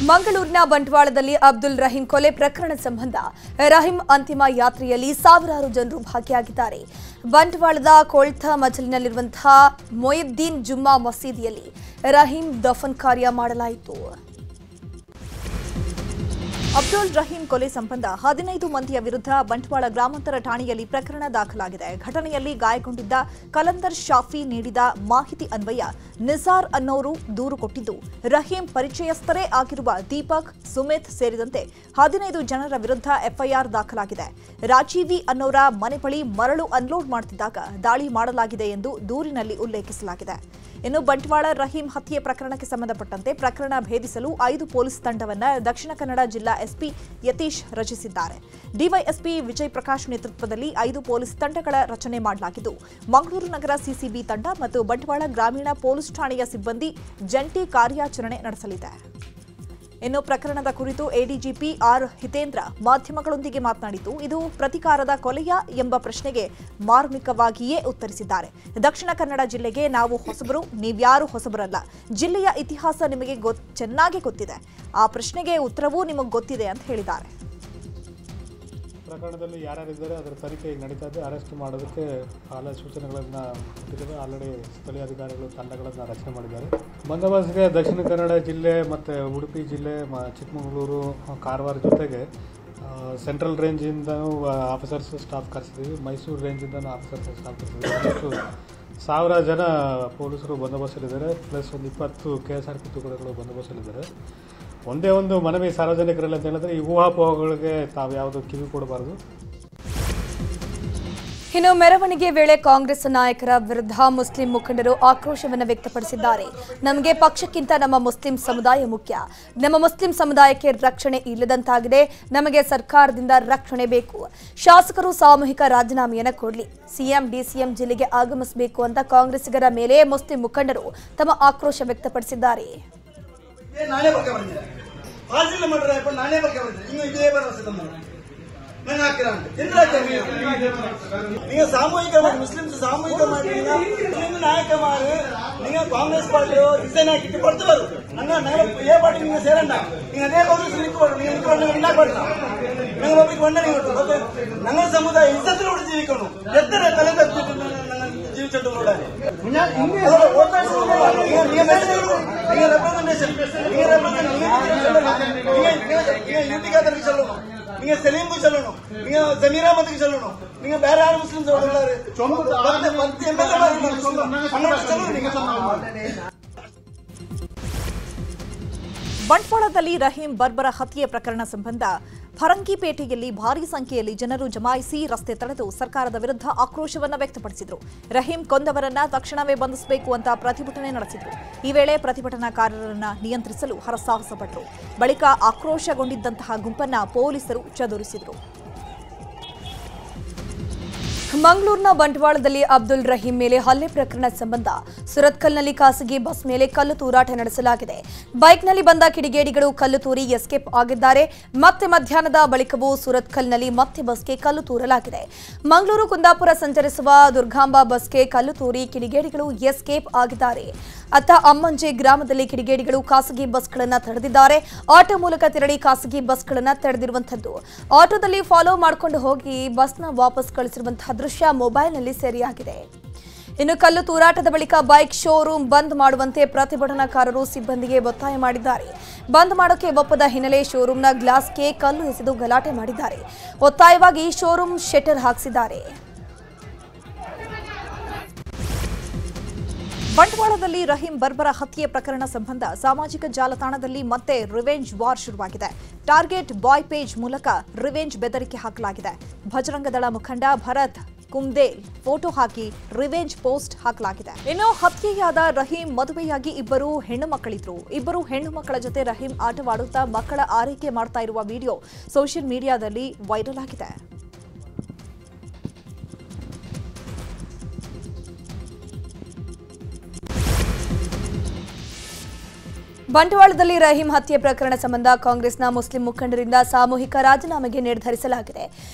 ಮಂಗಳೂರಿನ ಬಂಟ್ವಾಳದಲ್ಲಿ ಅಬ್ದುಲ್ ರಹೀಂ ಕೊಲೆ ಪ್ರಕರಣ ಸಂಬಂಧ ರಹೀಂ ಅಂತಿಮ ಯಾತ್ರೆಯಲ್ಲಿ ಸಾವಿರಾರು ಜನರು ಭಾಗಿಯಾಗಿದ್ದಾರೆ. ಬಂಟ್ವಾಳದ ಕೊಳ್ತಾ ಮಜಲಿನಲ್ಲಿರುವಂತಹ ಮೊಯಿದ್ದೀನ್ ಜುಮ್ಮಾ ಮಸೀದಿಯಲ್ಲಿ ರಹೀಂ ದಫನ್ ಕಾರ್ಯ ಮಾಡಲಾಯಿತು. ಅಬ್ದುಲ್ ರಹೀಂ ಕೊಲೆ ಸಂಬಂಧ 15 ಮಂದಿಯ ವಿರುದ್ಧ ಬಂಟ್ವಾಳ ಗ್ರಾಮಾಂತರ ಠಾಣೆಯಲ್ಲಿ ಪ್ರಕರಣ ದಾಖಲಾಗಿದೆ. ಘಟನೆಯಲ್ಲಿ ಗಾಯಗೊಂಡಿದ್ದ ಕಲಂದರ್ ಶಾಫಿ ನೀಡಿದ ಮಾಹಿತಿ ಅನ್ವಯ ನಿಸಾರ್ ಅನ್ನೋರು ದೂರು ಕೊಟ್ಟಿದ್ದು, ರಹೀಂ ಪರಿಚಯಸ್ಥರೇ ಆಗಿರುವ ದೀಪಕ್, ಸುಮಿತ್ ಸೇರಿದಂತೆ 15 ಜನರ ವಿರುದ್ಧ ಎಫ್ಐಆರ್ ದಾಖಲಾಗಿದೆ. ರಾಜೀವಿ ಅನ್ನೋರ ಮನೆ ಬಳಿ ಮರಳು ಅನ್ಲೋಡ್ ಮಾಡುತ್ತಿದ್ದಾಗ ದಾಳಿ ಮಾಡಲಾಗಿದೆ ಎಂದು ದೂರಿನಲ್ಲಿ ಉಲ್ಲೇಖಿಸಲಾಗಿದೆ. ಇನ್ನು ಬಂಟ್ವಾಳ ರಹೀಂ ಹತ್ಯೆ ಪ್ರಕರಣಕ್ಕೆ ಸಂಬಂಧಪಟ್ಟಂತೆ ಪ್ರಕರಣ ಭೇದಿಸಲು 5 ಪೊಲೀಸ್ ತಂಡವನ್ನು ದಕ್ಷಿಣ ಕನ್ನಡ ಜಿಲ್ಲಾ ಎಸ್ಪಿ ಯತೀಶ್ ರಚಿಸಿದ್ದಾರೆ. ಡಿವೈಎಸ್ಪಿ ವಿಜಯ್ ಪ್ರಕಾಶ್ ನೇತೃತ್ವದಲ್ಲಿ 5 ಪೊಲೀಸ್ ತಂಡಗಳ ರಚನೆ ಮಾಡಲಾಗಿದ್ದು, ಮಂಗಳೂರು ನಗರ ಸಿಸಿಬಿ ತಂಡ ಮತ್ತು ಬಂಟ್ವಾಳ ಗ್ರಾಮೀಣ ಪೊಲೀಸ್ ಠಾಣೆಯ ಸಿಬ್ಬಂದಿ ಜಂಟಿ ಕಾರ್ಯಾಚರಣೆ ನಡೆಸಲಿದೆ. ಇನ್ನು ಪ್ರಕರಣದ ಕುರಿತು ಎಡಿಜಿಪಿ ಆರ್ ಹಿತೇಂದ್ರ ಮಾಧ್ಯಮಗಳೊಂದಿಗೆ ಮಾತನಾಡಿದ್ದು, ಇದು ಪ್ರತಿಕಾರದ ಕೊಲೆಯ ಎಂಬ ಪ್ರಶ್ನೆಗೆ ಮಾರ್ಮಿಕವಾಗಿಯೇ ಉತ್ತರಿಸಿದ್ದಾರೆ. ದಕ್ಷಿಣ ಕನ್ನಡ ಜಿಲ್ಲೆಗೆ ನಾವು ಹೊಸಬರು, ನೀವ್ಯಾರು ಹೊಸಬರಲ್ಲ. ಜಿಲ್ಲೆಯ ಇತಿಹಾಸ ನಿಮಗೆ ಚೆನ್ನಾಗಿ ಗೊತ್ತಿದೆ. ಆ ಪ್ರಶ್ನೆಗೆ ಉತ್ತರವೂ ನಿಮಗೆ ಗೊತ್ತಿದೆ ಅಂತ ಹೇಳಿದ್ದಾರೆ. ಪ್ರಕರಣದಲ್ಲಿ ಯಾರ್ಯಾರಿದ್ದಾರೆ ಅದರ ತನಿಖೆ ನಡೀತಾ ಇದೆ. ಅರೆಸ್ಟ್ ಮಾಡೋದಕ್ಕೆ ಕಾಲ ಸೂಚನೆಗಳನ್ನು ಕೊಟ್ಟಿದ್ದಾರೆ. ಆಲ್ರೆಡಿ ಸ್ಥಳೀಯ ಅಧಿಕಾರಿಗಳು ತಂಡಗಳನ್ನು ರಚನೆ ಮಾಡಿದ್ದಾರೆ. ಬಂದೋಬಸ್ತ್ಗೆ ದಕ್ಷಿಣ ಕನ್ನಡ ಜಿಲ್ಲೆ ಮತ್ತು ಉಡುಪಿ ಜಿಲ್ಲೆ, ಚಿಕ್ಕಮಗಳೂರು, ಕಾರವಾರ ಜೊತೆಗೆ ಸೆಂಟ್ರಲ್ ರೇಂಜಿಂದನೂ ಆಫೀಸರ್ಸ್ ಸ್ಟಾಫ್ ಕರೆಸಿದ್ದೀವಿ. ಮೈಸೂರು ರೇಂಜಿಂದನೂ ಆಫೀಸರ್ಸ್ ಸ್ಟಾಫ್ ಕರೆಸಿದ್ದೀವಿ. 1000 ಜನ ಪೊಲೀಸರು ಬಂದೋಬಸ್ತಲ್ಲಿದ್ದಾರೆ. ಪ್ಲಸ್ ಒಂದು 20 KSRP ತುಕಡಿಗಳು ಬಂದೋಬಸ್ತಲ್ಲಿದ್ದಾರೆ. ಒಂದೇ ಒಂದು ಮನವಿ ಸಾರ್ವಜನಿಕರಲ್ಲಿ ಅಂತ ಹೇಳಿದ್ರೆ, ಈ ಊಹಾಪೋಹಗಳಿಗೆ ತಾವು ಯಾವುದು ಕಿವಿ ಕೊಡಬಾರದು. ಇನ್ನು ಮೆರವಣಿಗೆ ವೇಳೆ ಕಾಂಗ್ರೆಸ್ ನಾಯಕರ ವಿರುದ್ಧ ಮುಸ್ಲಿಂ ಮುಖಂಡರು ಆಕ್ರೋಶವನ್ನು ವ್ಯಕ್ತಪಡಿಸಿದ್ದಾರೆ. ನಮಗೆ ಪಕ್ಷಕ್ಕಿಂತ ನಮ್ಮ ಮುಸ್ಲಿಂ ಸಮುದಾಯ ಮುಖ್ಯ. ನಮ್ಮ ಮುಸ್ಲಿಂ ಸಮುದಾಯಕ್ಕೆ ರಕ್ಷಣೆ ಇಲ್ಲದಂತಾಗಿದೆ. ನಮಗೆ ಸರ್ಕಾರದಿಂದ ರಕ್ಷಣೆ ಬೇಕು. ಶಾಸಕರು ಸಾಮೂಹಿಕ ರಾಜೀನಾಮೆಯನ್ನು ಕೊಡಲಿ. ಸಿಎಂ ಡಿಸಿಎಂ ಜಿಲ್ಲೆಗೆ ಆಗಮಿಸಬೇಕು ಅಂತ ಕಾಂಗ್ರೆಸ್ಸಿಗರ ಮೇಲೆ ಮುಸ್ಲಿಂ ಮುಖಂಡರು ತಮ್ಮ ಆಕ್ರೋಶ ವ್ಯಕ್ತಪಡಿಸಿದ್ದಾರೆ. ನಾನೇ ಬಗ್ಗೆ ಬಂದಿದ್ದೆ ಹಾಜಿಲ್ ಮಾಡ್ರೆ ನಾನೇ ಬಗ್ಗೆ ಬಂದಿದ್ದೆ. ಇನ್ನು ಇದೇ ಭರವಸೆ ತಮ್ಮ ನಾನು ಹಾಕಿರ ನೀವು ಸಾಮೂಹಿಕ ಮುಸ್ಲಿಮ್ಸ್ ಸಾಮೂಹಿಕ ಮಾಡಿ ಮುಸ್ಲಿಂ ನಾಯಕ ಮಾಡಿ ನೀವು ಕಾಂಗ್ರೆಸ್ ಪಾರ್ಟಿ ರಿಸೈನ್ ಹಾಕಿಟ್ಟು ಕೊಡ್ತು ಬರು ನನ್ನ ಏ ಪಾರ್ಟಿ ನೀವು ಸೇರಣ್ಣ ನೀವು ಅದೇ ಕಾಂಗ್ರೆಸ್ ನಿಂತ್ಕೊಂಡು ನೀವು ನಿಂತ್ಕೊಂಡು ಇಲ್ಲ ಕೊಡ್ಲ ನಂಗೆ ಒಬ್ಬರಿಗೆ ಒಂದೇ ನೀವು ನನ್ನ ಸಮುದಾಯ ಇಜ್ಜತ್ತು ನೋಡಿ ಜೀವಿಕೊಂಡು ಎತ್ತರ ತಲೆ ತಪ್ಪಿಟ್ಟು ನನ್ನ ಜೀವಿಸಟ್ಟು ನೋಡಾರೆ நீங்க செலீம் சொல்லணும், நீங்க ஜமீரா மதுக்கு சொல்லணும், நீங்க வேற யார் முஸ்லிம் சொல்றாரு ಬಂಟ್ವಾಳದಲ್ಲಿ ರಹೀಂ ಬರ್ಬರ ಹತ್ಯೆ ಪ್ರಕರಣ ಸಂಬಂಧ ಫರಂಗಿಪೇಟೆಯಲ್ಲಿ ಭಾರೀ ಸಂಖ್ಯೆಯಲ್ಲಿ ಜನರು ಜಮಾಯಿಸಿ ರಸ್ತೆ ತಡೆದು ಸರ್ಕಾರದ ವಿರುದ್ಧ ಆಕ್ರೋಶವನ್ನು ವ್ಯಕ್ತಪಡಿಸಿದರು. ರಹೀಂ ಕೊಂದವರನ್ನ ತಕ್ಷಣವೇ ಬಂಧಿಸಬೇಕು ಅಂತ ಪ್ರತಿಭಟನೆ ನಡೆಸಿದರು. ಈ ವೇಳೆ ಪ್ರತಿಭಟನಾಕಾರರನ್ನ ನಿಯಂತ್ರಿಸಲು ಹರಸಾಹಸ ಪಟ್ಟರು. ಬಳಿಕ ಆಕ್ರೋಶಗೊಂಡಿದ್ದಂತಹ ಗುಂಪನ್ನ ಪೊಲೀಸರು ಚದುರಿಸಿದರು. ಮಂಗಳೂರಿನ ಬಂಟ್ವಾಳದಲ್ಲಿ ಅಬ್ದುಲ್ ರಹೀಂ ಮೇಲೆ ಹಲ್ಲೆ ಪ್ರಕರಣ ಸಂಬಂಧ ಸುರತ್ಕಲ್ನಲ್ಲಿ ಖಾಸಗಿ ಬಸ್ ಮೇಲೆ ಕಲ್ಲು ತೂರಾಟ ನಡೆಸಲಾಗಿದೆ. ಬೈಕ್ನಲ್ಲಿ ಬಂದ ಕಿಡಿಗೇಡಿಗಳು ಕಲ್ಲು ತೂರಿ ಎಸ್ಕೇಪ್ ಆಗಿದ್ದಾರೆ. ಮತ್ತೆ ಮಧ್ಯಾಹ್ನದ ಬಳಿಕವೂ ಸುರತ್ಕಲ್ನಲ್ಲಿ ಮತ್ತೆ ಬಸ್ಗೆ ಕಲ್ಲು ತೂರಲಾಗಿದೆ. ಮಂಗಳೂರು ಕುಂದಾಪುರ ಸಂಚರಿಸುವ ದುರ್ಗಾಂಬ ಬಸ್ಗೆ ಕಲ್ಲು ತೂರಿ ಕಿಡಿಗೇಡಿಗಳು ಎಸ್ಕೇಪ್ ಆಗಿದ್ದಾರೆ. ಅತ್ತ ಅಮ್ಮಂಜೆ ಗ್ರಾಮದಲ್ಲಿ ಕಿಡಿಗೇಡಿಗಳು ಖಾಸಗಿ ಬಸ್ಗಳನ್ನು ತಡೆದಿದ್ದಾರೆ. ಆಟೋ ಮೂಲಕ ತೆರಳಿ ಖಾಸಗಿ ಬಸ್ಗಳನ್ನು ತಡೆದಿರುವಂತದ್ದು. ಆಟೋದಲ್ಲಿ ಫಾಲೋ ಮಾಡಿಕೊಂಡು ಹೋಗಿ ಬಸ್ನ ವಾಪಸ್ ಕಳಿಸಿರುವಂತಹ ದೃಶ್ಯ ಮೊಬೈಲ್ನಲ್ಲಿ ಸೆರೆಯಾಗಿದೆ. ಇನ್ನು ಕಲ್ಲು ತೂರಾಟದ ಬಳಿಕ ಬೈಕ್ ಶೋರೂಮ್ ಬಂದ್ ಮಾಡುವಂತೆ ಪ್ರತಿಭಟನಾಕಾರರು ಸಿಬ್ಬಂದಿಗೆ ಒತ್ತಾಯ ಮಾಡಿದ್ದಾರೆ. ಬಂದ್ ಮಾಡೋಕೆ ಒಪ್ಪದ ಹಿನ್ನೆಲೆ ಶೋರೂಮ್ನ ಗ್ಲಾಸ್ಗೆ ಕಲ್ಲು ಎಸೆದು ಗಲಾಟೆ ಮಾಡಿದ್ದಾರೆ. ಒತ್ತಾಯವಾಗಿ ಶೋರೂಮ್ ಶಟರ್ ಹಾಕಿಸಿದ್ದಾರೆ. ಬಂಟ್ವಾಳದಲ್ಲಿ ರಹೀಂ ಬರ್ಬರ ಹತ್ಯೆ ಪ್ರಕರಣ ಸಂಬಂಧ ಸಾಮಾಜಿಕ ಜಾಲತಾಣದಲ್ಲಿ ಮತ್ತೆ ರಿವೆಂಜ್ ವಾರ್ ಶುರುವಾಗಿದೆ. ಟಾರ್ಗೆಟ್ ಬಾಯ್ ಪೇಜ್ ಮೂಲಕ ರಿವೆಂಜ್ ಬೆದರಿಕೆ ಹಾಕಲಾಗಿದೆ. ಭಜರಂಗದಳ ಮುಖಂಡ ಭರತ್ ಕುಮ್ದೇಲ್ ಫೋಟೋ ಹಾಕಿ ರಿವೆಂಜ್ ಪೋಸ್ಟ್ ಹಾಕಲಾಗಿದೆ. ಇನ್ನು ಹತ್ಯೆಯಾದ ರಹೀಂ ಮದುವೆಯಾಗಿ 2 ಹೆಣ್ಣು ಮಕ್ಕಳಿದ್ರು. 2 ಹೆಣ್ಣು ಮಕ್ಕಳ ಜೊತೆ ರಹೀಂ ಆಟವಾಡುತ್ತಾ ಮಕ್ಕಳ ಆರೈಕೆ ಮಾಡ್ತಾ ಇರುವ ವಿಡಿಯೋ ಸೋಷಿಯಲ್ ಮೀಡಿಯಾದಲ್ಲಿ ವೈರಲ್ ಆಗಿದೆ. ಬಂಟ್ವಾಳದಲ್ಲಿ ರಹೀಂ ಹತ್ಯೆ ಪ್ರಕರಣ ಸಂಬಂಧ ಕಾಂಗ್ರೆಸ್ನ ಮುಸ್ಲಿಂ ಮುಖಂಡರಿಂದ ಸಾಮೂಹಿಕ ರಾಜೀನಾಮೆಗೆ ನಿರ್ಧರಿಸಲಾಗಿದೆ.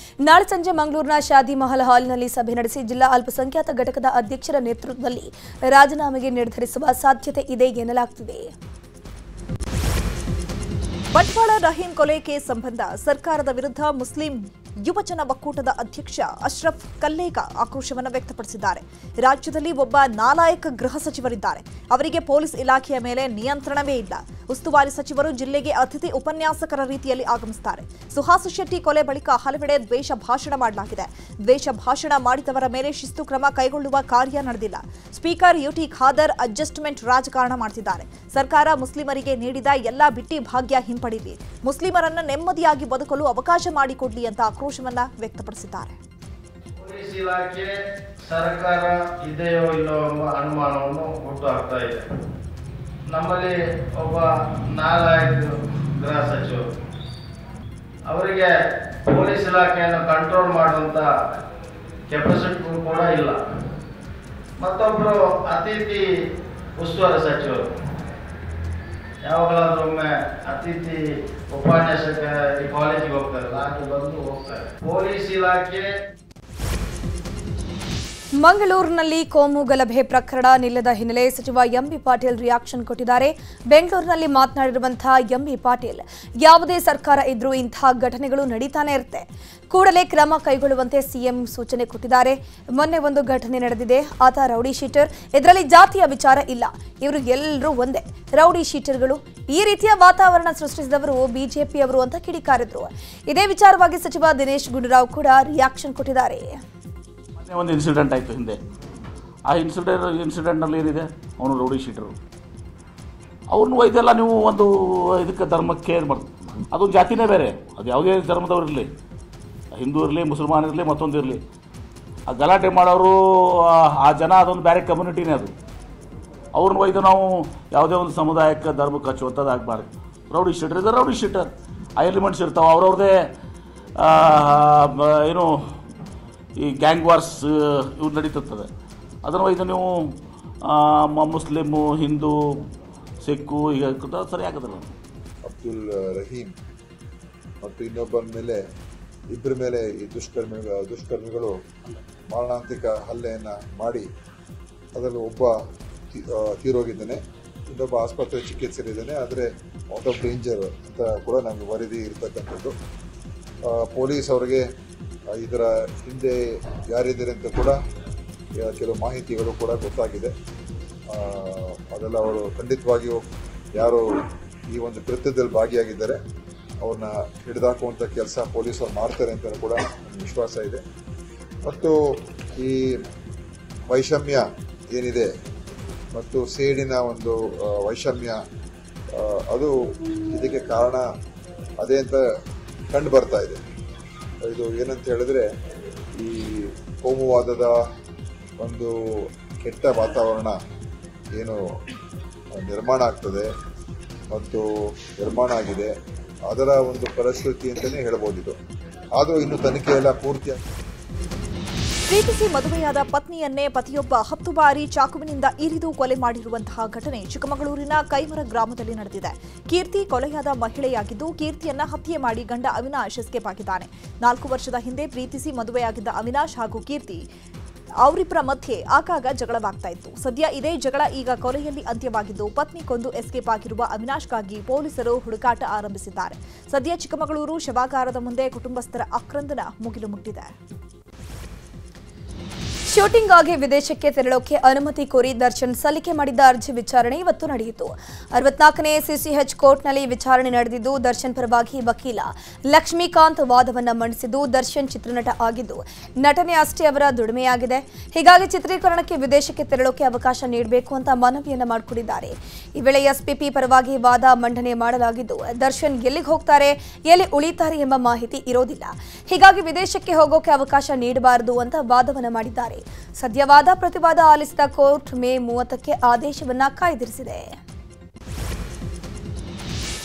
ನಾಳೆ ಸಂಜೆ ಮಂಗಳೂರಿನ ಶಾದಿ ಮಹಲ್ ಹಾಲ್ನಲ್ಲಿ ಸಭೆ ನಡೆಸಿ ಜಿಲ್ಲಾ ಅಲ್ಪಸಂಖ್ಯಾತ ಘಟಕದ ಅಧ್ಯಕ್ಷರ ನೇತೃತ್ವದಲ್ಲಿ ರಾಜೀನಾಮೆಗೆ ನಿರ್ಧರಿಸುವ ಸಾಧ್ಯತೆ ಇದೆ ಎನ್ನಲಾಗುತ್ತಿದೆ. ಬಂಟ್ವಾಳ ರಹೀಂ ಕೊಲೆ ಕೇಸ್ ಸಂಬಂಧ ಸರ್ಕಾರದ ವಿರುದ್ಧ ಮುಸ್ಲಿಂ ಯುವಜನ ಒಕ್ಕೂಟದ ಅಧ್ಯಕ್ಷ ಅಶ್ರಫ್ ಕಲ್ಲೇಗ ಆಕ್ರೋಶವನ್ನು ವ್ಯಕ್ತಪಡಿಸಿದ್ದಾರೆ. ರಾಜ್ಯದಲ್ಲಿ ಒಬ್ಬ ನಾಲಾಯಕ ಗೃಹ ಸಚಿವರಿದ್ದಾರೆ. ಅವರಿಗೆ ಪೊಲೀಸ್ ಇಲಾಖೆಯ ಮೇಲೆ ನಿಯಂತ್ರಣವೇ ಇಲ್ಲ. ಉಸ್ತುವಾರಿ ಸಚಿವರು ಜಿಲ್ಲೆಗೆ ಅತಿಥಿ ಉಪನ್ಯಾಸಕರ ರೀತಿಯಲ್ಲಿ ಆಗಮಿಸುತ್ತಾರೆ. ಸುಹಾಸ್ ಶೆಟ್ಟಿ ಕೊಲೆ ಬಳಿಕ ಹಲವೆಡೆ ದ್ವೇಷ ಭಾಷಣ ಮಾಡಲಾಗಿದೆ. ದ್ವೇಷ ಭಾಷಣ ಮಾಡಿದವರ ಮೇಲೆ ಶಿಸ್ತು ಕ್ರಮ ಕೈಗೊಳ್ಳುವ ಕಾರ್ಯ ನಡೆದಿಲ್ಲ. ಸ್ಪೀಕರ್ ಯುಟಿ ಖಾದರ್ ಅಡ್ಜಸ್ಟ್ಮೆಂಟ್ ರಾಜಕಾರಣ ಮಾಡುತ್ತಿದ್ದಾರೆ. ಸರ್ಕಾರ ಮುಸ್ಲಿಮರಿಗೆ ನೀಡಿದ ಎಲ್ಲಾ ಬಿಟ್ಟಿ ಭಾಗ್ಯ ಹಿಂಪಡೀಲಿ, ಮುಸ್ಲಿಮರನ್ನ ನೆಮ್ಮದಿಯಾಗಿ ಬದುಕಲು ಅವಕಾಶ ಮಾಡಿಕೊಡ್ಲಿ ಅಂತ ಆಕ್ರೋಶವನ್ನ ವ್ಯಕ್ತಪಡಿಸಿದ್ದಾರೆ. ಪೊಲೀಸ್ ಇಲಾಖೆ ಸರ್ಕಾರ ಇದೆಯೋ ಇಲ್ಲೋ ಎಂಬ ಅನುಮಾನವನ್ನು ಹುಟ್ಟುಹಾಕ್ತಾ ಇದೆ. ನಮ್ಮಲ್ಲಿ ಒಬ್ಬ ನಾಲಾಯಕ ಗೃಹ ಸಚಿವರು, ಅವರಿಗೆ ಪೊಲೀಸ್ ಇಲಾಖೆಯನ್ನು ಕಂಟ್ರೋಲ್ ಮಾಡುವಂಥ ಕೆಪಾಸಿಟಿ ಕೂಡ ಇಲ್ಲ. ಮತ್ತೊಬ್ಬರು ಅತಿಥಿ ಉಸ್ತುವಾರಿ ಸಚಿವರು, ಯಾವಾಗಲಾದ್ರೊಮ್ಮೆ ಅತಿಥಿ ಉಪನ್ಯಾಸಕ ಕಾಲೇಜಿಗೆ ಹೋಗ್ತಾರೆ, ಹಾಗೆ ಬಂದು ಹೋಗ್ತಾರೆ. ಪೊಲೀಸ್ ಇಲಾಖೆ ಮಂಗಳೂರಿನಲ್ಲಿ ಕೋಮು ಗಲಭೆ ಪ್ರಕರಣ ನಿಲ್ಲದ ಹಿನ್ನೆಲೆ ಸಚಿವ ಎಂಬಿ ಪಾಟೀಲ್ ರಿಯಾಕ್ಷನ್ ಕೊಟ್ಟಿದ್ದಾರೆ. ಬೆಂಗಳೂರಿನಲ್ಲಿ ಮಾತನಾಡಿರುವಂತಹ ಎಂಬಿ ಪಾಟೀಲ್, ಯಾವುದೇ ಸರ್ಕಾರ ಇದ್ರೂ ಇಂತಹ ಘಟನೆಗಳು ನಡೀತಾನೆ ಇರುತ್ತೆ, ಕೂಡಲೇ ಕ್ರಮ ಕೈಗೊಳ್ಳುವಂತೆ ಸಿಎಂ ಸೂಚನೆ ಕೊಟ್ಟಿದ್ದಾರೆ. ಮೊನ್ನೆ ಒಂದು ಘಟನೆ ನಡೆದಿದೆ, ಆತ ರೌಡಿ ಶೀಟರ್, ಇದರಲ್ಲಿ ಜಾತಿಯ ವಿಚಾರ ಇಲ್ಲ, ಇವರು ಎಲ್ಲರೂ ಒಂದೇ ರೌಡಿ ಶೀಟರ್ಗಳು. ಈ ರೀತಿಯ ವಾತಾವರಣ ಸೃಷ್ಟಿಸಿದವರು ಬಿಜೆಪಿಯವರು ಅಂತ ಕಿಡಿಕಾರಿದ್ರು. ಇದೇ ವಿಚಾರವಾಗಿ ಸಚಿವ ದಿನೇಶ್ ಗುಂಡೂರಾವ್ ಕೂಡ ರಿಯಾಕ್ಷನ್ ಕೊಟ್ಟಿದ್ದಾರೆ. ಒಂದು ಇನ್ಸಿಡೆಂಟ್ ಆಯಿತು ಹಿಂದೆ. ಆ ಇನ್ಸಿಡೆಂಟ್ನಲ್ಲಿ ಏನಿದೆ, ಅವನು ರೌಡಿ ಶೀಟರು, ಅವ್ರನ್ನ ಒಯ್ದೆಲ್ಲ ನೀವು ಒಂದು ಇದಕ್ಕೆ ಧರ್ಮಕ್ಕೆ ಮಾಡ್ತೀವಿ. ಅದೊಂದು ಜಾತಿನೇ ಬೇರೆ, ಅದು ಯಾವುದೇ ಧರ್ಮದವ್ರು ಇರಲಿ, ಹಿಂದೂ ಇರಲಿ, ಮುಸಲ್ಮಾನ್ ಇರಲಿ, ಮತ್ತೊಂದು ಇರಲಿ, ಆ ಗಲಾಟೆ ಮಾಡೋರು ಆ ಜನ ಅದೊಂದು ಬೇರೆ ಕಮ್ಯುನಿಟಿನೇ. ಅದು ಅವ್ರನ್ನ ಒಯ್ದು ನಾವು ಯಾವುದೇ ಒಂದು ಸಮುದಾಯಕ್ಕೆ ಧರ್ಮಕ್ಕೆ ಹಚ್ಚುವಂಥದ್ದು ಆಗಬಾರ್ದು. ರೌಡಿ ಶೀಟರ್ ಇದೆ, ರೌಡಿ ಶೀಟರ್ ಆ ಎಲಿಮೆಂಟ್ಸ್ ಇರ್ತಾವೆ, ಅವ್ರವ್ರದ್ದೇ ಏನು ಈ ಗ್ಯಾಂಗ್ ವಾರ್ಸ್ ಇವು ನಡೀತಿರ್ತದೆ. ಅದನ್ನು ಒಯ್ದು ನೀವು ಮುಸ್ಲಿಮು, ಹಿಂದೂ, ಸಿಕ್ಕು ಈಗ ಸರಿ ಆಗೋದಿಲ್ಲ. ಅಬ್ದುಲ್ ರಹೀಂ ಮತ್ತು ಇನ್ನೊಬ್ಬರ ಮೇಲೆ, ಇಬ್ಬರ ಮೇಲೆ ಈ ದುಷ್ಕರ್ಮಿಗಳು ಮಾರಣಾಂತಿಕ ಹಲ್ಲೆಯನ್ನು ಮಾಡಿ ಅದರಲ್ಲಿ ಒಬ್ಬ ತೀರೋಗಿದ್ದಾನೆ, ಇನ್ನೊಬ್ಬ ಆಸ್ಪತ್ರೆ ಚಿಕಿತ್ಸೆಯಲ್ಲಿದ್ದಾನೆ. ಆದರೆ ಔಟ್ ಆಫ್ ಡೇಂಜರ್ ಅಂತ ಕೂಡ ನಮಗೆ ವರದಿ ಇರತಕ್ಕಂಥದ್ದು. ಪೊಲೀಸ್ ಅವರಿಗೆ ಇದರ ಹಿಂದೆ ಯಾರಿದ್ದಾರೆ ಅಂತ ಕೂಡ ಕೆಲವು ಮಾಹಿತಿಗಳು ಕೂಡ ಗೊತ್ತಾಗಿದೆ. ಅದೆಲ್ಲ ಅವರು ಖಂಡಿತವಾಗಿಯೂ ಯಾರು ಈ ಒಂದು ಕೃತ್ಯದಲ್ಲಿ ಭಾಗಿಯಾಗಿದ್ದಾರೆ ಅವ್ರನ್ನ ಹಿಡಿದಾಕುವಂಥ ಕೆಲಸ ಪೊಲೀಸರು ಮಾಡ್ತಾರೆ ಅಂತ ಕೂಡ ನನಗೆ ವಿಶ್ವಾಸ ಇದೆ. ಮತ್ತು ಈ ವೈಷಮ್ಯ ಏನಿದೆ ಮತ್ತು ಸೇಡಿನ ಒಂದು ವೈಷಮ್ಯ, ಅದು ಇದಕ್ಕೆ ಕಾರಣ ಅದೇ ಅಂತ ಕಂಡು ಬರ್ತಾ ಇದೆ. ಇದು ಏನಂತ ಹೇಳಿದ್ರೆ, ಈ ಕೋಮುವಾದದ ಒಂದು ಕೆಟ್ಟ ವಾತಾವರಣ ಏನು ನಿರ್ಮಾಣ ಆಗ್ತದೆ ಮತ್ತು ನಿರ್ಮಾಣ ಆಗಿದೆ, ಅದರ ಒಂದು ಪರಿಸ್ಥಿತಿ ಅಂತಲೇ ಹೇಳ್ಬೋದಿದು. ಆದರೂ ಇನ್ನು ತನಿಖೆ ಎಲ್ಲ ಪೂರ್ತಿ. ಪ್ರೀತಿಸಿ ಮದುವೆಯಾದ ಪತ್ನಿಯನ್ನೇ ಪತಿಯೊಬ್ಬ 10 ಬಾರಿ ಚಾಕುವಿನಿಂದ ಇರಿದು ಕೊಲೆ ಮಾಡಿರುವಂತಹ ಘಟನೆ ಚಿಕ್ಕಮಗಳೂರಿನ ಕೈಮರ ಗ್ರಾಮದಲ್ಲಿ ನಡೆದಿದೆ. ಕೀರ್ತಿ ಕೊಲೆಯಾದ ಮಹಿಳೆಯಾಗಿದ್ದು, ಕೀರ್ತಿಯನ್ನ ಹತ್ಯೆ ಮಾಡಿ ಗಂಡ ಅವಿನಾಶ್ ಎಸ್ಕೇಪ್ ಆಗಿದ್ದಾನೆ. 4 ವರ್ಷದ ಹಿಂದೆ ಪ್ರೀತಿಸಿ ಮದುವೆಯಾಗಿದ್ದ ಅವಿನಾಶ್ ಹಾಗೂ ಕೀರ್ತಿ ಅವರಿಬ್ಬರ ಮಧ್ಯೆ ಆಗಾಗ ಜಗಳವಾಗ್ತಾ ಇತ್ತು. ಸದ್ಯ ಇದೇ ಜಗಳ ಈಗ ಕೊಲೆಯಲ್ಲಿ ಅಂತ್ಯವಾಗಿದ್ದು, ಪತ್ನಿ ಕೊಂದು ಎಸ್ಕೇಪ್ ಆಗಿರುವ ಅವಿನಾಶ್ಗಾಗಿ ಪೊಲೀಸರು ಹುಡುಕಾಟ ಆರಂಭಿಸಿದ್ದಾರೆ. ಸದ್ಯ ಚಿಕ್ಕಮಗಳೂರು ಶವಾಗಾರದ ಮುಂದೆ ಕುಟುಂಬಸ್ಥರ ಆಕ್ರಂದನ ಮುಗಿಲು ಮುಟ್ಟಿದೆ. ಶೂಟಿಂಗ್ ಆಗಿ ವಿದೇಶಕ್ಕೆ ತೆರಳೋಕೆ ಅನುಮತಿ ಕೋರಿ ದರ್ಶನ್ ಸಲ್ಲಿಕೆ ಮಾಡಿದ್ದ ಅರ್ಜಿ ವಿಚಾರಣೆ ಇವತ್ತು ನಡೆಯಿತು. 64ನೇ ಸಿಸಿಎಚ್ ಕೋರ್ಟ್ನಲ್ಲಿ ವಿಚಾರಣೆ ನಡೆದಿದ್ದು, ದರ್ಶನ್ ಪರವಾಗಿ ವಕೀಲ ಲಕ್ಷ್ಮೀಕಾಂತ್ ವಾದವನ್ನ ಮಂಡಿಸಿದ್ದು, ದರ್ಶನ್ ಚಿತ್ರನಟ ಆಗಿದ್ದು ನಟನೆ ಅಷ್ಟೇ ಅವರ ದುಡಿಮೆಯಾಗಿದೆ, ಹೀಗಾಗಿ ಚಿತ್ರೀಕರಣಕ್ಕೆ ವಿದೇಶಕ್ಕೆ ತೆರಳೋಕೆ ಅವಕಾಶ ನೀಡಬೇಕು ಅಂತ ಮನವಿಯನ್ನ ಮಾಡಿಕೊಂಡಿದ್ದಾರೆ. ಈ ವೇಳೆ ಎಸ್ಪಿಪಿ ಪರವಾಗಿ ವಾದ ಮಂಡನೆ ಮಾಡಲಾಗಿದ್ದು, ದರ್ಶನ್ ಎಲ್ಲಿಗೆ ಹೋಗ್ತಾರೆ, ಎಲ್ಲಿ ಉಳಿತಾರೆ ಎಂಬ ಮಾಹಿತಿ ಇರೋದಿಲ್ಲ, ಹೀಗಾಗಿ ವಿದೇಶಕ್ಕೆ ಹೋಗೋಕೆ ಅವಕಾಶ ನೀಡಬಾರದು ಅಂತ ವಾದವನ್ನ ಮಾಡಿದ್ದಾರೆ. ಸದ್ಯ ವಾದ ಪ್ರತಿವಾದ ಆಲಿಸಿದ ಕೋರ್ಟ್ ಮೇ 30ಕ್ಕೆ ಆದೇಶವನ್ನ ಕಾಯ್ದಿರಿಸಿದೆ.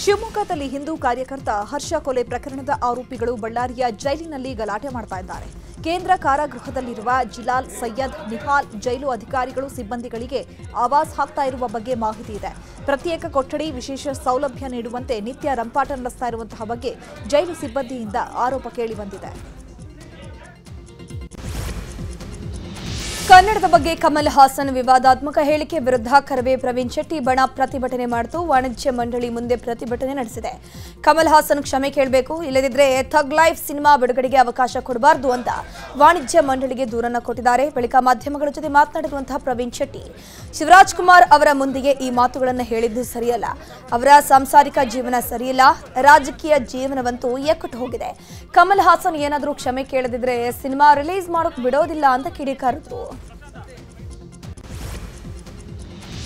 ಶಿವಮೊಗ್ಗದಲ್ಲಿ ಹಿಂದೂ ಕಾರ್ಯಕರ್ತ ಹರ್ಷ ಕೊಲೆ ಪ್ರಕರಣದ ಆರೋಪಿಗಳು ಬಳ್ಳಾರಿಯ ಜೈಲಿನಲ್ಲಿ ಗಲಾಟೆ ಮಾಡ್ತಾ ಇದ್ದಾರೆ. ಕೇಂದ್ರ ಕಾರಾಗೃಹದಲ್ಲಿರುವ ಜಿಲಾಲ್, ಸೈಯದ್, ನಿಹಾಲ್ ಜೈಲು ಅಧಿಕಾರಿಗಳು ಸಿಬ್ಬಂದಿಗಳಿಗೆ ಆವಾಸ್ ಹಾಕ್ತಾ ಇರುವ ಬಗ್ಗೆ ಮಾಹಿತಿ ಇದೆ. ಪ್ರತ್ಯೇಕ ಕೊಠಡಿ, ವಿಶೇಷ ಸೌಲಭ್ಯ ನೀಡುವಂತೆ ನಿತ್ಯ ರಂಪಾಟ ನಡೆಸ್ತಾ ಇರುವಂತಹ ಬಗ್ಗೆ ಜೈಲು ಸಿಬ್ಬಂದಿಯಿಂದ ಆರೋಪ ಕೇಳಿಬಂದಿದೆ. ಕನ್ನಡದ ಬಗ್ಗೆ ಕಮಲ್ ಹಾಸನ್ ವಿವಾದಾತ್ಮಕ ಹೇಳಿಕೆ ವಿರುದ್ಧ ಕರವೇ ಪ್ರವೀಣ್ ಶೆಟ್ಟಿ ಬಣ ಪ್ರತಿಭಟನೆ ಮಾಡಿತು. ವಾಣಿಜ್ಯ ಮಂಡಳಿ ಮುಂದೆ ಪ್ರತಿಭಟನೆ ನಡೆಸಿದೆ. ಕಮಲ್ ಹಾಸನ್ ಕ್ಷಮೆ ಕೇಳಬೇಕು, ಇಲ್ಲದಿದ್ದರೆ ಥಗ್ ಲೈಫ್ ಸಿನಿಮಾ ಬಿಡುಗಡೆಗೆ ಅವಕಾಶ ಕೊಡಬಾರದು ಅಂತ ವಾಣಿಜ್ಯ ಮಂಡಳಿಗೆ ದೂರನ್ನು ಕೊಟ್ಟಿದ್ದಾರೆ. ಬಳಿಕ ಮಾಧ್ಯಮಗಳ ಜೊತೆ ಮಾತನಾಡಿರುವಂತಹ ಪ್ರವೀಣ್ ಶೆಟ್ಟಿ, ಶಿವರಾಜ್ ಕುಮಾರ್ ಅವರ ಮುಂದಿಗೆ ಈ ಮಾತುಗಳನ್ನು ಹೇಳಿದ್ದು ಸರಿಯಲ್ಲ. ಅವರ ಸಾಂಸಾರಿಕ ಜೀವನ ಸರಿಯಿಲ್ಲ, ರಾಜಕೀಯ ಜೀವನವಂತೂ ಎಕ್ಕಟ್ಟು ಹೋಗಿದೆ. ಕಮಲ್ ಹಾಸನ್ ಏನಾದರೂ ಕ್ಷಮೆ ಕೇಳದಿದ್ರೆ ಸಿನಿಮಾ ರಿಲೀಸ್ ಮಾಡೋಕೆ ಬಿಡೋದಿಲ್ಲ ಅಂತ ಕಿಡಿಕಾರಿದ್ರು.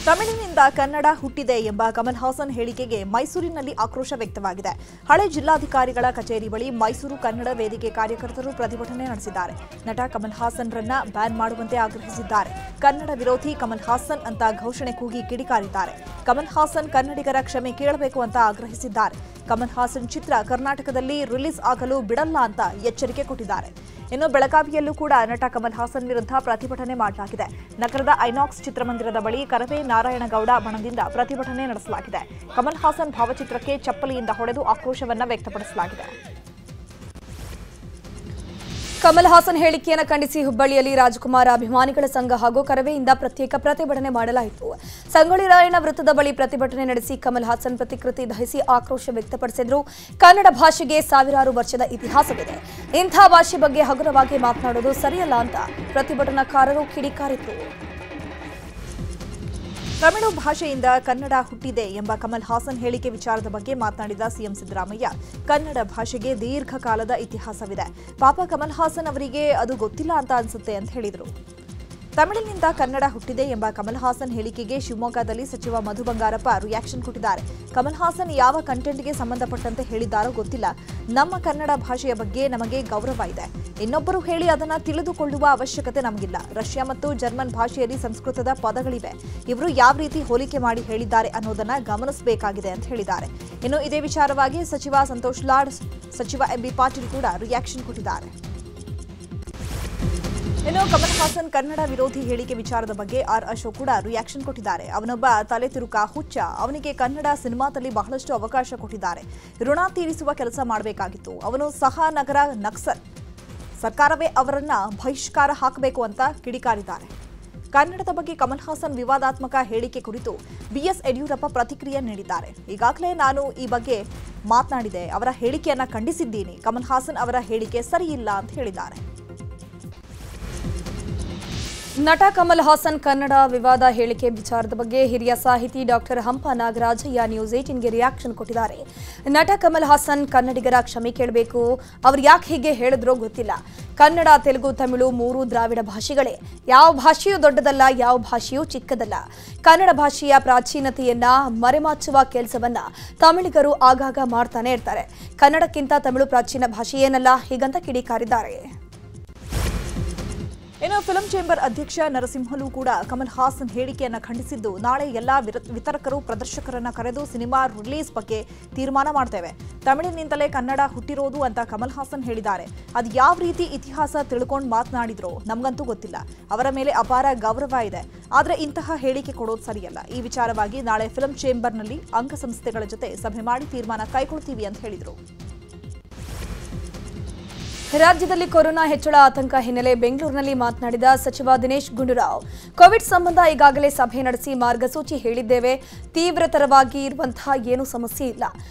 ತಮಿಳಿನಿಂದ ಕನ್ನಡ ಹುಟ್ಟಿದೆ ಎಂಬ ಕಮಲ್ ಹಾಸನ್ ಹೇಳಿಕೆಗೆ ಮೈಸೂರಿನಲ್ಲಿ ಆಕ್ರೋಶ ವ್ಯಕ್ತವಾಗಿದೆ. ಹಳೆ ಜಿಲ್ಲಾಧಿಕಾರಿಗಳ ಕಚೇರಿ ಬಳಿ ಮೈಸೂರು ಕನ್ನಡ ವೇದಿಕೆ ಕಾರ್ಯಕರ್ತರು ಪ್ರತಿಭಟನೆ ನಡೆಸಿದ್ದಾರೆ. ನಟ ಕಮಲ್ ಹಾಸನ್ರನ್ನ ಬ್ಯಾನ್ ಮಾಡುವಂತೆ ಆಗ್ರಹಿಸಿದ್ದಾರೆ. ಕನ್ನಡ ವಿರೋಧಿ ಕಮಲ್ ಹಾಸನ್ ಅಂತ ಘೋಷಣೆ ಕೂಗಿ ಕಿಡಿಕಾರಿದ್ದಾರೆ. ಕಮಲ್ ಹಾಸನ್ ಕನ್ನಡಿಗರ ಕ್ಷಮೆ ಕೇಳಬೇಕು ಅಂತ ಆಗ್ರಹಿಸಿದ್ದಾರೆ. ಕಮಲ್ ಹಾಸನ್ ಚಿತ್ರ ಕರ್ನಾಟಕದಲ್ಲಿ ರಿಲೀಸ್ ಆಗಲು ಬಿಡಲ್ಲ ಅಂತ ಎಚ್ಚರಿಕೆ ಕೊಟ್ಟಿದ್ದಾರೆ. ಇನ್ನು ಬೆಳಗಾವಿಯಲ್ಲೂ ಕೂಡ ನಟ ಕಮಲ್ ಹಾಸನ್ ವಿರುದ್ಧ ಪ್ರತಿಭಟನೆ ಮಾಡಲಾಗಿದೆ. ನಗರದ ಐನಾಕ್ಸ್ ಚಿತ್ರಮಂದಿರದ ಬಳಿ ಕರವೇ ನಾರಾಯಣಗೌಡ ಬಣದಿಂದ ಪ್ರತಿಭಟನೆ ನಡೆಸಲಾಗಿದೆ. ಕಮಲ್ ಹಾಸನ್ ಭಾವಚಿತ್ರಕ್ಕೆ ಚಪ್ಪಲಿಯಿಂದ ಹೊಡೆದು ಆಕ್ರೋಶವನ್ನ ವ್ಯಕ್ತಪಡಿಸಲಾಗಿದೆ. ಕಮಲ್ ಹಾಸನ್ ಹೇಳಿಕೆಯನ್ನು ಖಂಡಿಸಿ ಹುಬ್ಬಳ್ಳಿಯಲ್ಲಿ ರಾಜಕುಮಾರ ಅಭಿಮಾನಿಗಳ ಸಂಘ ಹಾಗೂ ಕರವೆಯಿಂದ ಪ್ರತ್ಯೇಕ ಪ್ರತಿಭಟನೆ ಮಾಡಲಾಯಿತು. ಸಂಗೊಳ್ಳಿ ರಾಯಣ್ಣ ವೃತ್ತದ ಬಳಿ ಪ್ರತಿಭಟನೆ ನಡೆಸಿ ಕಮಲ್ ಹಾಸನ್ ಪ್ರತಿಕೃತಿ ದಹಿಸಿ ಆಕ್ರೋಶ ವ್ಯಕ್ತಪಡಿಸಿದರು. ಕನ್ನಡ ಭಾಷೆಗೆ ಸಾವಿರಾರು ವರ್ಷದ ಇತಿಹಾಸವಿದೆ, ಇಂಥ ಭಾಷೆ ಬಗ್ಗೆ ಹಗುರವಾಗಿ ಮಾತನಾಡುವುದು ಸರಿಯಲ್ಲ ಅಂತ ಪ್ರತಿಭಟನಾಕಾರರು ಕಿಡಿಕಾರಿದರು. ತಮಿಳು ಭಾಷೆಯಿಂದ ಕನ್ನಡ ಹುಟ್ಟಿದೆ ಎಂಬ ಕಮಲ್ ಹಾಸನ್ ಹೇಳಿಕೆ ವಿಚಾರದ ಬಗ್ಗೆ ಮಾತನಾಡಿದ ಸಿಎಂ ಸಿದ್ದರಾಮಯ್ಯ, ಕನ್ನಡ ಭಾಷೆಗೆ ದೀರ್ಘಕಾಲದ ಇತಿಹಾಸವಿದೆ. ಪಾಪ ಕಮಲ್ ಹಾಸನ್ ಅವರಿಗೆ ಅದು ಗೊತ್ತಿಲ್ಲ ಅಂತ ಅನ್ಸುತ್ತೆ ಅಂತ ಹೇಳಿದರು. ತಮಿಳಿನಿಂದ ಕನ್ನಡ ಹುಟ್ಟಿದೆ ಎಂಬ ಕಮಲ್ ಹಾಸನ್ ಹೇಳಿಕೆಗೆ ಶಿವಮೊಗ್ಗದಲ್ಲಿ ಸಚಿವ ಮಧು ಬಂಗಾರಪ್ಪ ರಿಯಾಕ್ಷನ್ ಕೊಟ್ಟಿದ್ದಾರೆ. ಕಮಲ್ ಹಾಸನ್ ಯಾವ ಕಂಟೆಂಟ್ಗೆ ಸಂಬಂಧಪಟ್ಟಂತೆ ಹೇಳಿದ್ದಾರೋ ಗೊತ್ತಿಲ್ಲ. ನಮ್ಮ ಕನ್ನಡ ಭಾಷೆಯ ಬಗ್ಗೆ ನಮಗೆ ಗೌರವ ಇದೆ. ಇನ್ನೊಬ್ಬರು ಹೇಳಿ ಅದನ್ನು ತಿಳಿದುಕೊಳ್ಳುವ ಅವಶ್ಯಕತೆ ನಮಗಿಲ್ಲ. ರಷ್ಯಾ ಮತ್ತು ಜರ್ಮನ್ ಭಾಷೆಯಲ್ಲಿ ಸಂಸ್ಕೃತದ ಪದಗಳಿವೆ. ಇವರು ಯಾವ ರೀತಿ ಹೋಲಿಕೆ ಮಾಡಿ ಹೇಳಿದ್ದಾರೆ ಅನ್ನೋದನ್ನ ಗಮನಿಸಬೇಕಾಗಿದೆ ಅಂತ ಹೇಳಿದ್ದಾರೆ. ಇನ್ನು ಇದೇ ವಿಚಾರವಾಗಿ ಸಚಿವ ಸಂತೋಷ್ ಲಾಡ್, ಸಚಿವ ಎಂಬಿ ಪಾಟೀಲ್ ಕೂಡ ರಿಯಾಕ್ಷನ್ ಕೊಟ್ಟಿದ್ದಾರೆ. ಇನ್ನು ಕಮಲ್ ಹಾಸನ್ ಕನ್ನಡ ವಿರೋಧಿ ಹೇಳಿಕೆ ವಿಚಾರದ ಬಗ್ಗೆ ಆರ್ ಅಶೋಕ್ ಕೂಡ ರಿಯಾಕ್ಷನ್ ಕೊಟ್ಟಿದ್ದಾರೆ. ಅವನೊಬ್ಬ ತಲೆ ತಿರುಕ ಹುಚ್ಚ, ಅವನಿಗೆ ಕನ್ನಡ ಸಿನಿಮಾದಲ್ಲಿ ಬಹಳಷ್ಟು ಅವಕಾಶ ಕೊಟ್ಟಿದ್ದಾರೆ. ಋಣ ತೀರಿಸುವ ಕೆಲಸ ಮಾಡಬೇಕಾಗಿತ್ತು. ಅವನು ಸಹ ನಗರ ನಕ್ಸಲ್, ಸರ್ಕಾರವೇ ಅವರನ್ನ ಬಹಿಷ್ಕಾರ ಹಾಕಬೇಕು ಅಂತ ಕಿಡಿಕಾರಿದ್ದಾರೆ. ಕನ್ನಡದ ಬಗ್ಗೆ ಕಮಲ್ ಹಾಸನ್ ವಿವಾದಾತ್ಮಕ ಹೇಳಿಕೆ ಕುರಿತು ಬಿಎಸ್ ಯಡಿಯೂರಪ್ಪ ಪ್ರತಿಕ್ರಿಯೆ ನೀಡಿದ್ದಾರೆ. ಈಗಾಗಲೇ ನಾನು ಈ ಬಗ್ಗೆ ಮಾತನಾಡಿದೆ, ಅವರ ಹೇಳಿಕೆಯನ್ನ ಖಂಡಿಸಿದ್ದೀನಿ. ಕಮಲ್ ಹಾಸನ್ ಅವರ ಹೇಳಿಕೆ ಸರಿಯಿಲ್ಲ ಅಂತ ಹೇಳಿದ್ದಾರೆ. ನಟ ಕಮಲ್ ಹಾಸನ್ ಕನ್ನಡ ವಿವಾದ ಹೇಳಿಕೆ ವಿಚಾರದ ಬಗ್ಗೆ ಹಿರಿಯ ಸಾಹಿತಿ ಡಾಕ್ಟರ್ ಹಂಪ ನಾಗರಾಜಯ್ಯ ನ್ಯೂಸ್ 18ಗೆ ರಿಯಾಕ್ಷನ್ ಕೊಟ್ಟಿದ್ದಾರೆ. ನಟ ಕಮಲ್ ಹಾಸನ್ ಕನ್ನಡಿಗರ ಕ್ಷಮೆ ಕೇಳಬೇಕು, ಅವ್ರು ಯಾಕೆ ಹೀಗೆ ಹೇಳಿದ್ರೋ ಗೊತ್ತಿಲ್ಲ. ಕನ್ನಡ, ತೆಲುಗು, ತಮಿಳು 3 ದ್ರಾವಿಡ ಭಾಷೆಗಳೇ. ಯಾವ ಭಾಷೆಯೂ ದೊಡ್ಡದಲ್ಲ, ಯಾವ ಭಾಷೆಯೂ ಚಿಕ್ಕದಲ್ಲ. ಕನ್ನಡ ಭಾಷೆಯ ಪ್ರಾಚೀನತೆಯನ್ನ ಮರೆಮಾಚುವ ಕೆಲಸವನ್ನ ತಮಿಳಿಗರು ಆಗಾಗ ಮಾಡ್ತಾನೆ ಇರ್ತಾರೆ. ಕನ್ನಡಕ್ಕಿಂತ ತಮಿಳು ಪ್ರಾಚೀನ ಭಾಷೆ ಏನಲ್ಲ, ಹೀಗಂತ ಕಿಡಿಕಾರಿದ್ದಾರೆ. ಇನ್ನು ಫಿಲ್ಮ್ ಚೇಂಬರ್ ಅಧ್ಯಕ್ಷ ನರಸಿಂಹಲು ಕೂಡ ಕಮಲ್ ಹಾಸನ್ ಹೇಳಿಕೆಯನ್ನು ಖಂಡಿಸಿದ್ದು, ನಾಳೆ ಎಲ್ಲಾ ವಿತರಕರು ಪ್ರದರ್ಶಕರನ್ನ ಕರೆದು ಸಿನಿಮಾ ರಿಲೀಸ್ ಬಗ್ಗೆ ತೀರ್ಮಾನ ಮಾಡ್ತೇವೆ. ತಮಿಳಿನಿಂದಲೇ ಕನ್ನಡ ಹುಟ್ಟಿರೋದು ಅಂತ ಕಮಲ್ ಹಾಸನ್ ಹೇಳಿದ್ದಾರೆ. ಅದು ಯಾವ ರೀತಿ ಇತಿಹಾಸ ತಿಳ್ಕೊಂಡು ಮಾತನಾಡಿದ್ರೋ ನಮಗಂತೂ ಗೊತ್ತಿಲ್ಲ. ಅವರ ಮೇಲೆ ಅಪಾರ ಗೌರವ ಇದೆ, ಆದರೆ ಇಂತಹ ಹೇಳಿಕೆ ಕೊಡೋದು ಸರಿಯಲ್ಲ. ಈ ವಿಚಾರವಾಗಿ ನಾಳೆ ಫಿಲ್ಮ್ ಚೇಂಬರ್ನಲ್ಲಿ ಅಂಗಸಂಸ್ಥೆಗಳ ಜೊತೆ ಸಭೆ ಮಾಡಿ ತೀರ್ಮಾನ ಕೈಗೊಳ್ತೀವಿ ಅಂತ ಹೇಳಿದರು. ರಾಜ್ಯದಲ್ಲಿ ಕೊರೋನಾ ಹೆಚ್ಚಳ ಆತಂಕ ಹಿನ್ನೆಲೆ ಬೆಂಗಳೂರಿನಲ್ಲಿ ಮಾತನಾಡಿದ ಸಚಿವ ದಿನೇಶ್ ಗುಂಡೂರಾವ್, ಕೋವಿಡ್ ಸಂಬಂಧ ಈಗಾಗಲೇ ಸಭೆ ನಡೆಸಿ ಮಾರ್ಗಸೂಚಿ ಹೇಳಿದ್ದೇವೆ. ತೀವ್ರತರವಾಗಿ ಇರುವಂತಹ ಏನೂ ಸಮಸ್ಯೆ ಇಲ್ಲ.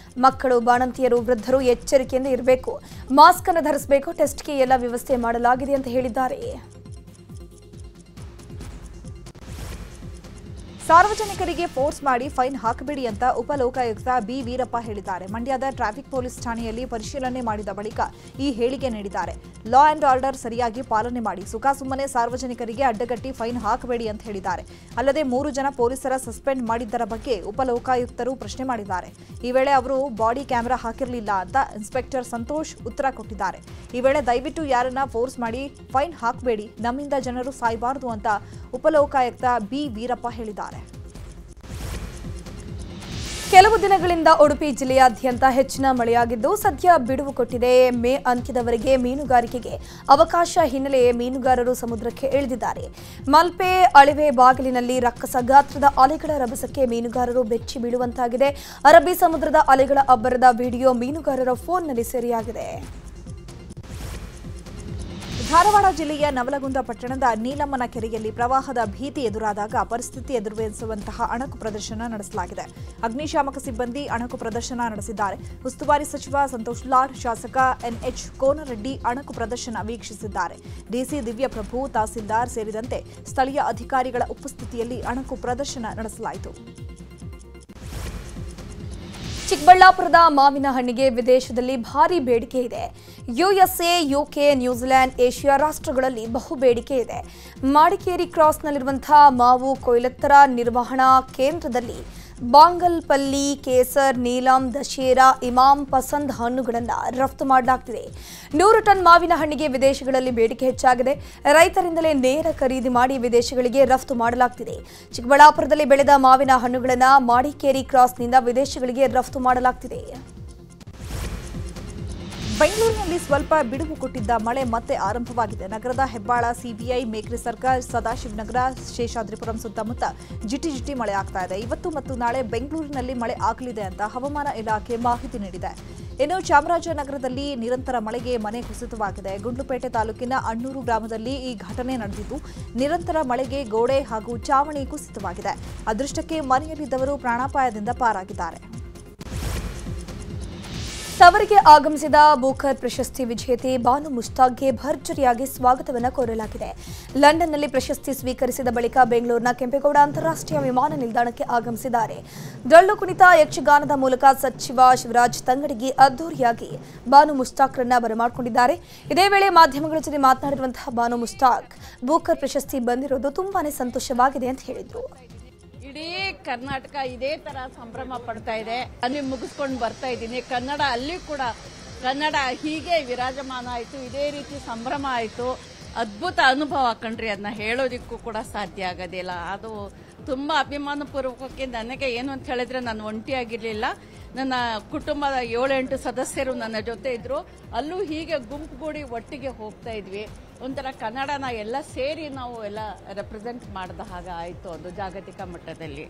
ಮಕ್ಕಳು, ಬಾಣಂತಿಯರು, ವೃದ್ಧರು ಎಚ್ಚರಿಕೆಯಿಂದ ಇರಬೇಕು. ಮಾಸ್ಕ್ ಅನ್ನು ಧರಿಸಬೇಕು. ಟೆಸ್ಟ್ಗೆ ಎಲ್ಲ ವ್ಯವಸ್ಥೆ ಮಾಡಲಾಗಿದೆ ಅಂತ ಹೇಳಿದ್ದಾರೆ. ಸಾರ್ವಜನಿಕರಿಗೆ ಫೋರ್ಸ್ ಮಾಡಿ ಫೈನ್ ಹಾಕಬೇಡಿ ಅಂತ ಉಪಲೋಕಾಯುಕ್ತ ಬಿ ವೀರಪ್ಪ ಹೇಳಿದ್ದಾರೆ. ಮಂಡ್ಯದ ಟ್ರಾಫಿಕ್ ಪೊಲೀಸ್ ಠಾಣೆಯಲ್ಲಿ ಪರಿಶೀಲನೆ ಮಾಡಿದ ಬಳಿಕ ಈ ಹೇಳಿಕೆ ನೀಡಿದ್ದಾರೆ. ಲಾ ಅಂಡ್ ಆರ್ಡರ್ ಸರಿಯಾಗಿ ಪಾಲನೆ ಮಾಡಿ, ಸುಮ್ಮನೆ ಸಾರ್ವಜನಿಕರಿಗೆ ಅಡ್ಡಗಟ್ಟಿ ಫೈನ್ ಹಾಕಬೇಡಿ ಅಂತ ಹೇಳಿದ್ದಾರೆ. ಅಲ್ಲದೆ 3 ಜನ ಪೊಲೀಸರ ಸಸ್ಪೆಂಡ್ ಮಾಡಿದ್ದರ ಬಗ್ಗೆ ಉಪಲೋಕಾಯುಕ್ತರು ಪ್ರಶ್ನೆ ಮಾಡಿದ್ದಾರೆ. ಈ ವೇಳೆ ಅವರು ಬಾಡಿ ಕ್ಯಾಮೆರಾ ಹಾಕಿರಲಿಲ್ಲ ಅಂತ ಇನ್ಸ್ಪೆಕ್ಟರ್ ಸಂತೋಷ್ ಉತ್ತರ ಕೊಟ್ಟಿದ್ದಾರೆ. ಈ ವೇಳೆ ದಯವಿಟ್ಟು ಯಾರನ್ನ ಫೋರ್ಸ್ ಮಾಡಿ ಫೈನ್ ಹಾಕಬೇಡಿ, ನಮ್ಮಿಂದ ಜನರು ಸಾಯಬಾರದು ಅಂತ ಉಪಲೋಕಾಯುಕ್ತ ಬಿ ವೀರಪ್ಪ ಹೇಳಿದ್ದಾರೆ. ಕೆಲವು ದಿನಗಳಿಂದ ಉಡುಪಿ ಜಿಲ್ಲೆಯಾದ್ಯಂತ ಹೆಚ್ಚಿನ ಮಳೆಯಾಗಿದ್ದು ಸದ್ಯ ಬಿಡುವು ಕೊಟ್ಟಿದೆ. ಮೇ ಅಂತ್ಯದವರೆಗೆ ಮೀನುಗಾರಿಕೆಗೆ ಅವಕಾಶ ಹಿನ್ನೆಲೆ ಮೀನುಗಾರರು ಸಮುದ್ರಕ್ಕೆ ಇಳಿದಿದ್ದಾರೆ. ಮಲ್ಪೆ ಅಳಿವೆ ಬಾಗಿಲಿನಲ್ಲಿ ರಕ್ಕಸ ಗಾತ್ರದ ಅಲೆಗಳ ರಭಸಕ್ಕೆ ಮೀನುಗಾರರು ಬೆಚ್ಚಿ ಬೀಳುವಂತಾಗಿದೆ. ಅರಬ್ಬಿ ಸಮುದ್ರದ ಅಲೆಗಳ ಅಬ್ಬರದ ವಿಡಿಯೋ ಮೀನುಗಾರರ ಫೋನ್ನಲ್ಲಿ ಸೆರೆಯಾಗಿದೆ. ಧಾರವಾಡ ಜಿಲ್ಲೆಯ ನವಲಗುಂದ ಪಟ್ಟಣದ ನೀಲಮ್ಮನ ಕೆರೆಯಲ್ಲಿ ಪ್ರವಾಹದ ಭೀತಿ ಎದುರಾದಾಗ ಪರಿಸ್ಥಿತಿ ಎದುರಿಸುವಂತಹ ಅಣಕು ಪ್ರದರ್ಶನ ನಡೆಸಲಾಗಿದೆ. ಅಗ್ನಿಶಾಮಕ ಸಿಬ್ಬಂದಿ ಅಣಕು ಪ್ರದರ್ಶನ ನಡೆಸಿದ್ದಾರೆ. ಉಸ್ತುವಾರಿ ಸಚಿವ ಸಂತೋಷ್ ಲಾಡ್, ಶಾಸಕ ಎನ್ಎಚ್ ಕೋನರೆಡ್ಡಿ ಅಣಕು ಪ್ರದರ್ಶನ ವೀಕ್ಷಿಸಿದ್ದಾರೆ. ಡಿಸಿ ದಿವ್ಯಪ್ರಭು, ತಹಸೀಲ್ದಾರ್ ಸೇರಿದಂತೆ ಸ್ಥಳೀಯ ಅಧಿಕಾರಿಗಳ ಉಪಸ್ಥಿತಿಯಲ್ಲಿ ಅಣಕು ಪ್ರದರ್ಶನ ನಡೆಸಲಾಯಿತು. ಚಿಕ್ಕಬಳ್ಳಾಪುರದ ಮಾವಿನ ಹಣ್ಣಿಗೆ ವಿದೇಶದಲ್ಲಿ ಭಾರಿ ಬೇಡಿಕೆ ಇದೆ. ಯುಎಸ್ಎ, ಯುಕೆ, ನ್ಯೂಜಿಲೆಂಡ್, ಏಷ್ಯಾ ರಾಷ್ಟ್ರಗಳಲ್ಲಿ ಬಹು ಬೇಡಿಕೆ ಇದೆ. ಮಾಡಿಕೇರಿ ಕ್ರಾಸ್ನಲ್ಲಿರುವಂತಹ ಮಾವು ಕೊಯ್ಲತ್ತರ ನಿರ್ವಹಣಾ ಕೇಂದ್ರದಲ್ಲಿ ಬಾಂಗಲ್ಪಲ್ಲಿ, ಕೇಸರ್, ನೀಲಂ, ದಶೇರಾ, ಇಮಾಮ್ ಪಸಂದ್ ಹಣ್ಣುಗಳನ್ನು ರಫ್ತು ಮಾಡಲಾಗ್ತಿದೆ. 100 ಟನ್ ಮಾವಿನ ಹಣ್ಣಿಗೆ ವಿದೇಶಗಳಲ್ಲಿ ಬೇಡಿಕೆ ಹೆಚ್ಚಾಗಿದೆ. ರೈತರಿಂದಲೇ ನೇರ ಖರೀದಿ ಮಾಡಿ ವಿದೇಶಗಳಿಗೆ ರಫ್ತು ಮಾಡಲಾಗ್ತಿದೆ. ಚಿಕ್ಕಬಳ್ಳಾಪುರದಲ್ಲಿ ಬೆಳೆದ ಮಾವಿನ ಹಣ್ಣುಗಳನ್ನು ಮಾಡಿಕೇರಿ ಕ್ರಾಸ್ನಿಂದ ವಿದೇಶಗಳಿಗೆ ರಫ್ತು ಮಾಡಲಾಗ್ತಿದೆ. ಬೆಂಗಳೂರಿನಲ್ಲಿ ಸ್ವಲ್ಪ ಬಿಡುವು ಕೊಟ್ಟಿದ್ದ ಮಳೆ ಮತ್ತೆ ಆರಂಭವಾಗಿದೆ. ನಗರದ ಹೆಬ್ಬಾಳ, ಸಿಬಿಐ, ಮೇಕ್ರಿ ಸರ್ಕಲ್, ಸದಾಶಿವನಗರ, ಶೇಷಾದ್ರಿಪುರಂ ಸುತ್ತಮುತ್ತ ಜಿಟಿ ಮಳೆ ಆಗ್ತಾ ಇದೆ. ಇವತ್ತು ಮತ್ತು ನಾಳೆ ಬೆಂಗಳೂರಿನಲ್ಲಿ ಮಳೆ ಆಗಲಿದೆ ಅಂತ ಹವಾಮಾನ ಇಲಾಖೆ ಮಾಹಿತಿ ನೀಡಿದೆ. ಇನ್ನು ಚಾಮರಾಜನಗರದಲ್ಲಿ ನಿರಂತರ ಮಳೆಗೆ ಮನೆ ಕುಸಿತವಾಗಿದೆ. ಗುಂಡ್ಲುಪೇಟೆ ತಾಲೂಕಿನ ಅಣ್ಣೂರು ಗ್ರಾಮದಲ್ಲಿ ಈ ಘಟನೆ ನಡೆದಿದ್ದು, ನಿರಂತರ ಮಳೆಗೆ ಗೋಡೆ ಹಾಗೂ ಚಾವಣಿ ಕುಸಿತವಾಗಿದೆ. ಅದೃಷ್ಟಕ್ಕೆ ಮನೆಯಲ್ಲಿದ್ದವರು ಪ್ರಾಣಾಪಾಯದಿಂದ ಪಾರಾಗಿದ್ದಾರೆ. ತವರಿಗೆ ಆಗಮಿಸಿದ ಬೂಕರ್ ಪ್ರಶಸ್ತಿ ವಿಜೇತೆ ಬಾನು ಮುಷ್ತಾಕ್ಗೆ ಭರ್ಜರಿಯಾಗಿ ಸ್ವಾಗತವನ್ನು ಕೋರಲಾಗಿದೆ. ಲಂಡನ್ನಲ್ಲಿ ಪ್ರಶಸ್ತಿ ಸ್ವೀಕರಿಸಿದ ಬಳಿಕ ಬೆಂಗಳೂರಿನ ಕೆಂಪೇಗೌಡ ಅಂತಾರಾಷ್ಟ್ರೀಯ ವಿಮಾನ ನಿಲ್ದಾಣಕ್ಕೆ ಆಗಮಿಸಿದ್ದಾರೆ. ಡೊಳ್ಳು ಕುಣಿತ, ಯಕ್ಷಗಾನದ ಮೂಲಕ ಸಚಿವ ಶಿವರಾಜ್ ತಂಗಡಗಿ ಅದ್ದೂರಿಯಾಗಿ ಬಾನು ಮುಷ್ತಾಕ್ರನ್ನ ಬರಮಾಡಿಕೊಂಡಿದ್ದಾರೆ. ಇದೇ ವೇಳೆ ಮಾಧ್ಯಮಗಳ ಜೊತೆ ಮಾತನಾಡಿರುವಂತಹ ಬಾನು ಮುಷ್ತಾಕ್ ಬೂಕರ್ ಪ್ರಶಸ್ತಿ ಬಂದಿರೋದು ತುಂಬಾನೇ ಸಂತೋಷವಾಗಿದೆ ಅಂತ ಹೇಳಿದ್ರು. ಇಡೀ ಕರ್ನಾಟಕ ಇದೇ ತರ ಸಂಭ್ರಮ ಪಡ್ತಾ ಇದೆ. ಅಲ್ಲಿ ಮುಗಿಸ್ಕೊಂಡು ಬರ್ತಾ ಇದ್ದೀನಿ. ಕನ್ನಡ ಅಲ್ಲಿ ಕೂಡ ಕನ್ನಡ ಹೀಗೆ ವಿರಾಜಮಾನ ಆಯಿತು. ಇದೇ ರೀತಿ ಸಂಭ್ರಮ ಆಯಿತು. ಅದ್ಭುತ ಅನುಭವ ಕಣ್ರಿ. ಅದನ್ನ ಹೇಳೋದಿಕ್ಕೂ ಕೂಡ ಸಾಧ್ಯ ಆಗೋದಿಲ್ಲ. ಅದು ತುಂಬ ಅಭಿಮಾನಪೂರ್ವಕಕ್ಕೆ ನನಗೆ ಏನು ಅಂತ ಹೇಳಿದ್ರೆ, ನಾನು ಒಂಟಿಯಾಗಿರ್ಲಿಲ್ಲ. ನನ್ನ ಕುಟುಂಬದ 7-8 ಸದಸ್ಯರು ನನ್ನ ಜೊತೆ ಇದ್ರು. ಅಲ್ಲೂ ಹೀಗೆ ಗುಂಪುಗೂಡಿ ಒಟ್ಟಿಗೆ ಹೋಗ್ತಾ ಇದ್ವಿ. ಒಂಥರ ಕನ್ನಡನ ಎಲ್ಲ ಸೇರಿ ನಾವು ಎಲ್ಲ ರೆಪ್ರೆಸೆಂಟ್ ಮಾಡಿದ ಹಾಗೆ ಆಯಿತು ಅದು ಜಾಗತಿಕ ಮಟ್ಟದಲ್ಲಿ.